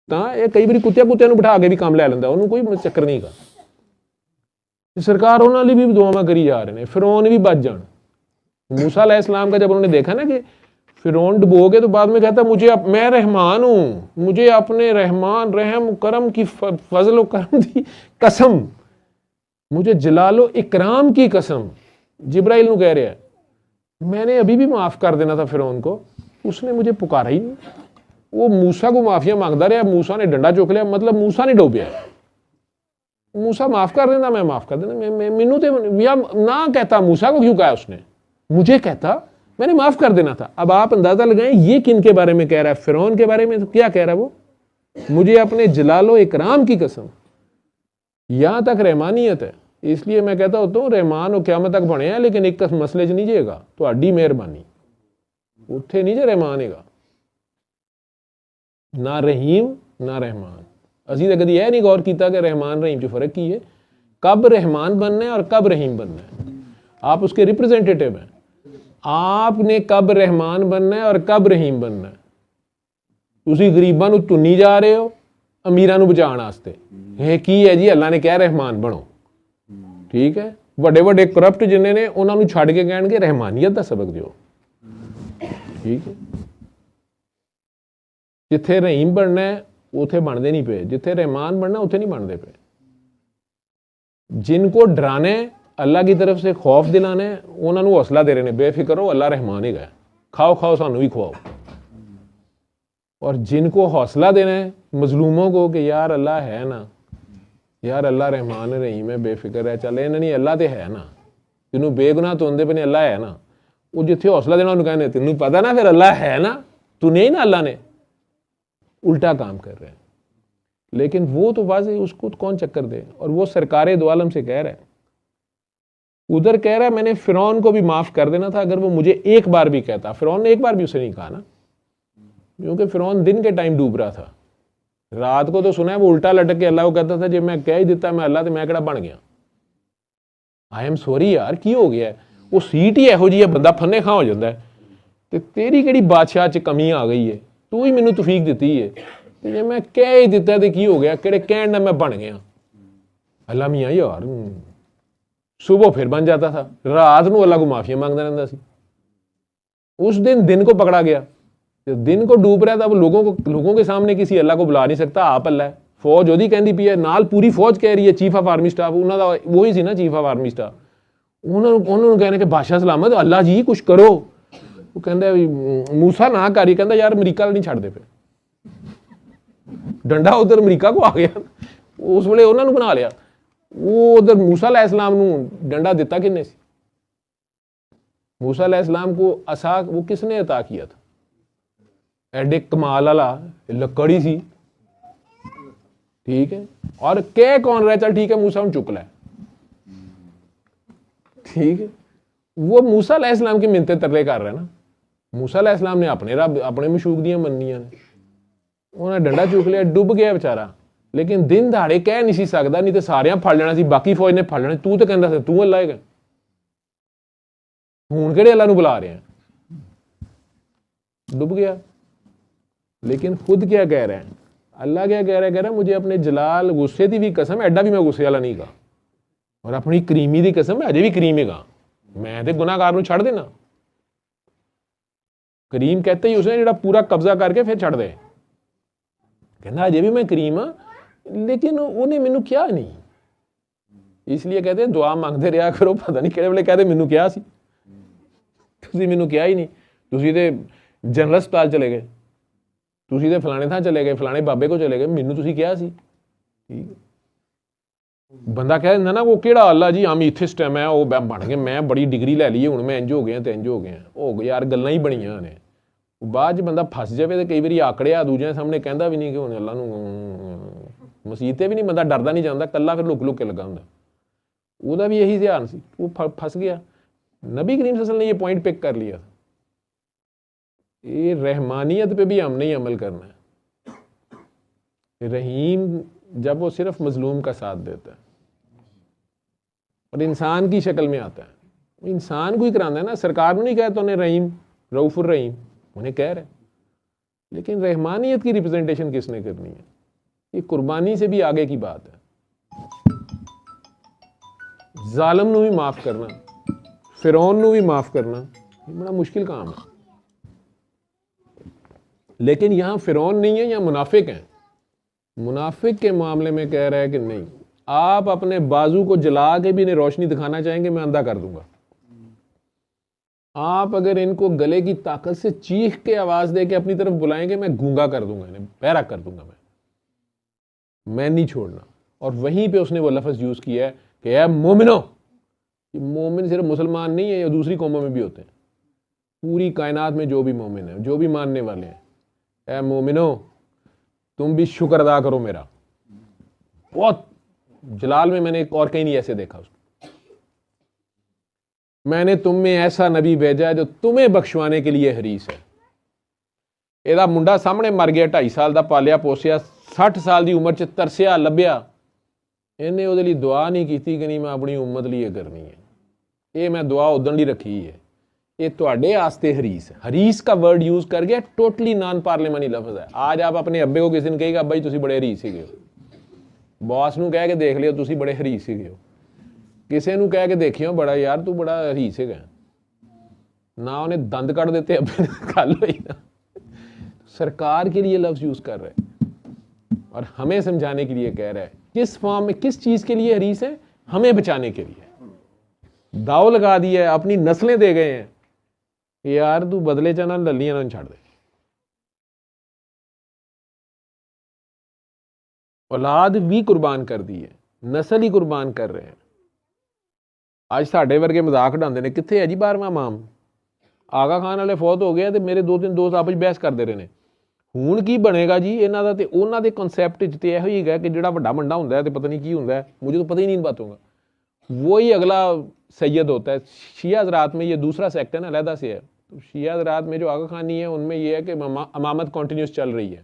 ਤਾਂ ਇਹ ਕਈ ਵਾਰੀ ਕੁੱਤਿਆਂ ਨੂੰ ਬਿਠਾ ਕੇ ਵੀ ਕੰਮ ਲੈ ਲੈਂਦਾ, ਉਹਨੂੰ ਕੋਈ ਚੱਕਰ ਨਹੀਂ ਹੈਗਾ। सरकार उन्होंने लिए भी दुआवां करी जा रहे हैं, फिरौन भी बच जान। मूसा अलैहिस्सलाम का जब उन्होंने देखा ना कि फिरौन डुबोगे तो बाद में कहता मैं रहमान हूँ, मुझे अपने रहमान रहम करम की फजल करम की कसम, मुझे जलालो इकराम की कसम, जिब्राइल को कह रहा है मैंने अभी भी माफ़ कर देना था फिरौन को, उसने मुझे पुकारा ही नहीं। वो मूसा को माफिया मांगता रहा, मूसा ने डंडा चुक लिया, मतलब मूसा नहीं डूबया, मूसा माफ कर देना, मैं माफ कर देना, मैनू तो या ना कहता, मूसा को क्यों कहा उसने, मुझे कहता मैंने माफ कर देना था। अब आप अंदाजा लगाएं ये किन के बारे में कह रहा है, फिरौन के बारे में। तो क्या कह रहा है वो, मुझे अपने जलालो इकराम की कसम। यहां तक रहमानियत है। इसलिए मैं कहता होता हूँ रहमान और क़यामत तक बने हैं, लेकिन एक मसले च नहीं जेगा तुहाडी मेहरबानी, उत्थे नहीं जे रहमान हैगा, ना रहीम ना रहमान। असी तो कभी यह नहीं गौर किया कि रहमान रहीम च फर्क की है, कब रहमान बनना है और कब रहीम बनना है। आप उसके रिप्रेजेंटेटिव हैं, आपने कब रहमान बनना है और कब रहीम बनना है। तुसी गरीबां नूं चुनी जा रहे हो अमीरां नूं बचाउण वास्ते, ये की है जी, अल्लाह ने कहा रहमान बनो, ठीक है। ਵੱਡੇ ਵੱਡੇ ਕਰਪਟ जिन्हें ने ਉਹਨਾਂ ਨੂੰ ਛੱਡ ਕੇ ਕਹਿਣਗੇ ਰਹਿਮਾਨੀਅਤ ਦਾ ਸਬਕ ਦਿਓ, ਠੀਕ ਹੈ। ਜਿੱਥੇ ਰਹੀਮ ਬਣਨਾ ਹੈ ਉੱਥੇ ਬਣਦੇ नहीं पे, जिथे रहमान बनना उत्थे नहीं बनते पे। जिनको डराना है, अल्लाह की तरफ से खौफ दिलाना है, उन्होंने हौसला दे रहे हैं, बेफिक्र हो अल्लाह रहमान ही है, खाओ खाओ सानू भी खवाओ। और जिनको हौसला देना है मजलूमों को कि यार अल्लाह है ना, यार अल्लाह रहमान रहीम है, बेफिक्र है, चल इन्हें नहीं अल्लाह तो है ना, तेनों बेगुनाह तो आते पे अल्लाह है ना, वो जिथे हौसला देना उन्होंने कहने तेनों पता ना फिर अल्लाह है ना, तू नहीं ना अल्लाह ने, उल्टा काम कर रहे हैं। लेकिन वो तो वाज़ेह, उसको तो कौन चक्कर दे। और वो सरकार दो आलम से कह रहा है, उधर कह रहा है मैंने फिरौन को भी माफ़ कर देना था अगर वो मुझे एक बार भी कहता। फिरौन ने एक बार भी उसे नहीं कहा ना, क्योंकि फिरौन दिन के टाइम डूब रहा था, रात को तो सुना है वो उल्टा लटक के अल्लाह को कहता था जब मैं कह ही दिता मैं अल्लाह तो मैं किहड़ा बन गया, आई एम सॉरी यार की हो गया। वो सीट ही इहो जी है, बंदा फन्ने खां हो जाता है। तो तेरी किहड़ी बादशाह च कमी आ गई है, तू ही मैनू तौफीक दिती है, तो जे मैं कह ही दिता तो की हो गया, किहड़े कहण नाल मैं बन गया। अल्लाह मियाँ यार, सुबह फिर बन जाता था, रात को अल्लाह को माफिया मांगता रहता सी। उस दिन को पकड़ा गया, जब दिन को डूब रहा था, वो लोगों के सामने किसी अल्लाह को बुला नहीं सकता, आप अल्लाह है। फौज ਉਹਦੀ ਕਹਿੰਦੀ ਪਈ ਹੈ, ਨਾਲ पूरी फौज कह रही है, चीफ ऑफ आर्मी स्टाफ ਉਹਨਾਂ ਦਾ वही ਸੀ ना, चीफ ऑफ आर्मी स्टाफ, ਉਹਨਾਂ कहने कि बादशाह सलामत, अल्लाह जी कुछ करो। वो कहता मूसा ना करी, कहता यार अमरीका नहीं छड्डदे पे, डंडा उधर अमरीका को आ गया, उस ਵੇਲੇ ਉਹਨਾਂ ਨੂੰ बना लिया। वो उधर मूसा अलैहिस्सलाम ਨੂੰ डंडा दिता किन्ने सी, मूसा अलैहिस्सलाम को असा वो किसने अता किया था, एडे कमाल वाला लकड़ी सी, ठीक है। और कह कौन रहा, चल ठीक है मूसा हम चुक लै, ठीक है। वो मूसा अलैहिस्सलाम की मिन्नतें तरले कर रहा है ना, मूसा अलैहिस्सलाम ने अपने रब अपने मशूक दियां मन्नियां ने, उन्हें डंडा चुक लिया, डुब गया बेचारा। लेकिन दिन दहाड़े कह नहीं सी सकदा, नहीं तो सारियां फड़ लेना सी, बाकी फौज ने फड़ लेना। तू तो कहंदा सी तू अल्लाह है, हुण किहड़े अल्लाह नूं बुला रहे हैं, डुब गया। लेकिन खुद क्या कह रहे हैं, अल्लाह क्या कह रहा है मुझे अपने जलाल गुस्से की भी कसम, एडा भी मैं गुस्से वाला नहीं गा, और अपनी करीमी की कसम अजे भी करीम है, मैं तो गुनाहगार नूं छड़ देना। करीम कहते ही उसने जो पूरा कब्जा करके फिर छड़ दे, कहना अजे भी मैं करीम हाँ, लेकिन उन्हें मैनू क्या नहीं। इसलिए कहते हैं दुआ मंगते रहा करो, पता नहीं किहड़े वेले कहते मैनू क्या सी, तुसीं मैनू क्या ही नहीं, तुसीं ते जनरल अस्पताल चले गए, तुसीं ते फलाने थां चले गए, फलाने बाबे को चले गए, मैनू तुसीं क्या सी। ठीक बंदा कह दिंदा ना वो किहड़ा अल्लाह जी हम इथिस्ट है, मैं वो बन गया, मैं बड़ी डिग्री लै ली हुण मैं इंज हो गया तो इंज हो गया, हो यार गल्लां ही बणियां ने। बाद च बंदा फस जाए तो कई बार आकड़िया दूजे सामने कहता भी नहीं कि हुण अल्लाह नूं, मसीते भी नहीं, बंदा डरदा नहीं जांदा, कल्ला फिर लुक लुक के लगा हुंदा। ਉਹਦਾ भी यही ध्यान सी, वो फस गया। नबी करीम सल्लल्लाहु अलैहि वसल्लम ने ये पॉइंट पिक कर लिया, ये रहमानियत पे भी हमने ही अमल करना है। रहीम जब वो सिर्फ मजलूम का साथ देता है और इंसान की शक्ल में आता है, इंसान को ही कराना है ना, सरकार को नहीं कहता उन्हें रहीम रऊफुर रहीम, उन्हें कह रहे, लेकिन रहमानियत की रिप्रेजेंटेशन किसने करनी है। یہ قربانی سے بھی آگے کی بات ہے. ظالم نو بھی معاف کرنا, فرعون نو بھی معاف کرنا, یہ بڑا مشکل کام ہے. لیکن یہاں فرعون نہیں ہے, یہاں منافق ہیں. منافق کے معاملے میں کہہ رہا ہے کہ نہیں, آپ اپنے بازو کو جلا کے بھی انہیں روشنی دکھانا چاہیں گے, میں اندھا کر دوں گا. آپ اگر ان کو گلے کی طاقت سے چیخ کے آواز دے کے اپنی طرف بلائیں گے, میں گونگا کر دوں گا, انہیں بہرا کر دوں گا. میں نہیں چھوڑنا. اور وہیں پہ اس نے وہ لفظ یوز کیا ہے کہ اے مومنو. یہ مومن صرف مسلمان نہیں ہے, یہ دوسری قوموں میں بھی ہوتے ہیں. پوری کائنات میں جو بھی مومن ہیں, جو بھی ماننے والے ہیں, اے مومنو تم بھی شکر ادا کرو میرا. بہت جلال میں نے ایک اور کہیں نہیں ایسے دیکھا اس کو. میں نے تم میں ایسا نبی بھیجا ہے جو تمہیں بخشوانے کے لیے حریص ہے. ਇਹਦਾ ਮੁੰਡਾ ਸਾਹਮਣੇ ਮਰ ਗਿਆ, 2.5 ਸਾਲ ਦਾ ਪਾਲਿਆ ਪੋਸਿਆ, 60 ਸਾਲ ਦੀ ਉਮਰ 'ਚ ਤਰਸਿਆ ਲੱਭਿਆ. ਇਹਨੇ ਉਹਦੇ ਲਈ ਦੁਆ ਨਹੀਂ ਕੀਤੀ ਕਿ ਨਹੀਂ ਮੈਂ ਆਪਣੀ ਉਮਤ ਲਈ ਇਹ ਕਰਨੀ ਹੈ. ਇਹ ਮੈਂ ਦੁਆ ਉਦਣ ਲਈ ਰੱਖੀ ਹੈ. یہ ਤੁਹਾਡੇ ਆਸਤੇ ਹਰੀਸ ਹੈ. ਹਰੀਸ का वर्ड यूज कर गया, टोटली नॉन पार्लियामेंट्री लफ्ज़ है. आज आप अपने ਅੱਬੇ को किसी ने कहेगा ਅੱਬਾ ਜੀ ਤੁਸੀਂ ਬੜੇ ਹਰੀਸ ਸੀਗੇ ਹੋ. ਬੌਸ ਨੂੰ ਕਹਿ ਕੇ ਦੇਖ ਲਿਓ ਤੁਸੀਂ ਬੜੇ ਹਰੀਸ ਸੀਗੇ ਹੋ. ਕਿਸੇ ਨੂੰ ਕਹਿ ਕੇ ਦੇਖਿਓ ਬੜਾ ਯਾਰ ਤੂੰ ਬੜਾ ਹਰੀਸ ਹੈਗਾ ਨਾ, ਉਹਨੇ ਦੰਦ ਕੱਢ ਦਿੱਤੇ ਅੱਬੇ ਨੇ, ਗੱਲ ਹੋਈ ਨਾ. सरकार के लिए लफ्ज़ यूज़ कर रहा है और हमें समझाने के लिए कह रहा है. किस फॉर्म में, किस चीज़ के लिए हरीस है? हमें बचाने के लिए. दाव लगा दिया है, अपनी नस्लें दे गए हैं. यार तू बदले चाना ललियां ना छाड़ दे. औलाद भी कुर्बान कर दी है, नस्ल ही कुर्बान कर रहे हैं. आज साढ़े वर्गे मजाक उड़ाते हैं, कितने है जी 12वां इमाम? आगा खान वाले फौत हो गया तो मेरे 2-3 दोस्त आपस बहस करते रहे. ਹੁਣ ਕੀ ਬਣੇਗਾ ਜੀ ਇਹਨਾਂ ਦਾ? ਤੇ ਉਹਨਾਂ ਦੇ ਕਨਸੈਪਟ 'ਚ ਤੇ ਇਹੋ ਹੀ ਹੈਗਾ ਕਿ ਜਿਹੜਾ ਵੱਡਾ ਮੰਡਾ ਹੁੰਦਾ ਹੈ ਤੇ ਪਤਾ ਨਹੀਂ ਕੀ ਹੁੰਦਾ ਹੈ, मुझे तो पता ही नहीं इन बातों का. वही अगला सैयद होता है. शिया हज़रात में ये दूसरा सेक्ट है ना, अलहदा से है. तो शिया हज़रात में जो आगा खानी है उनमें ये है कि इमामत कंटिन्यूस चल रही है.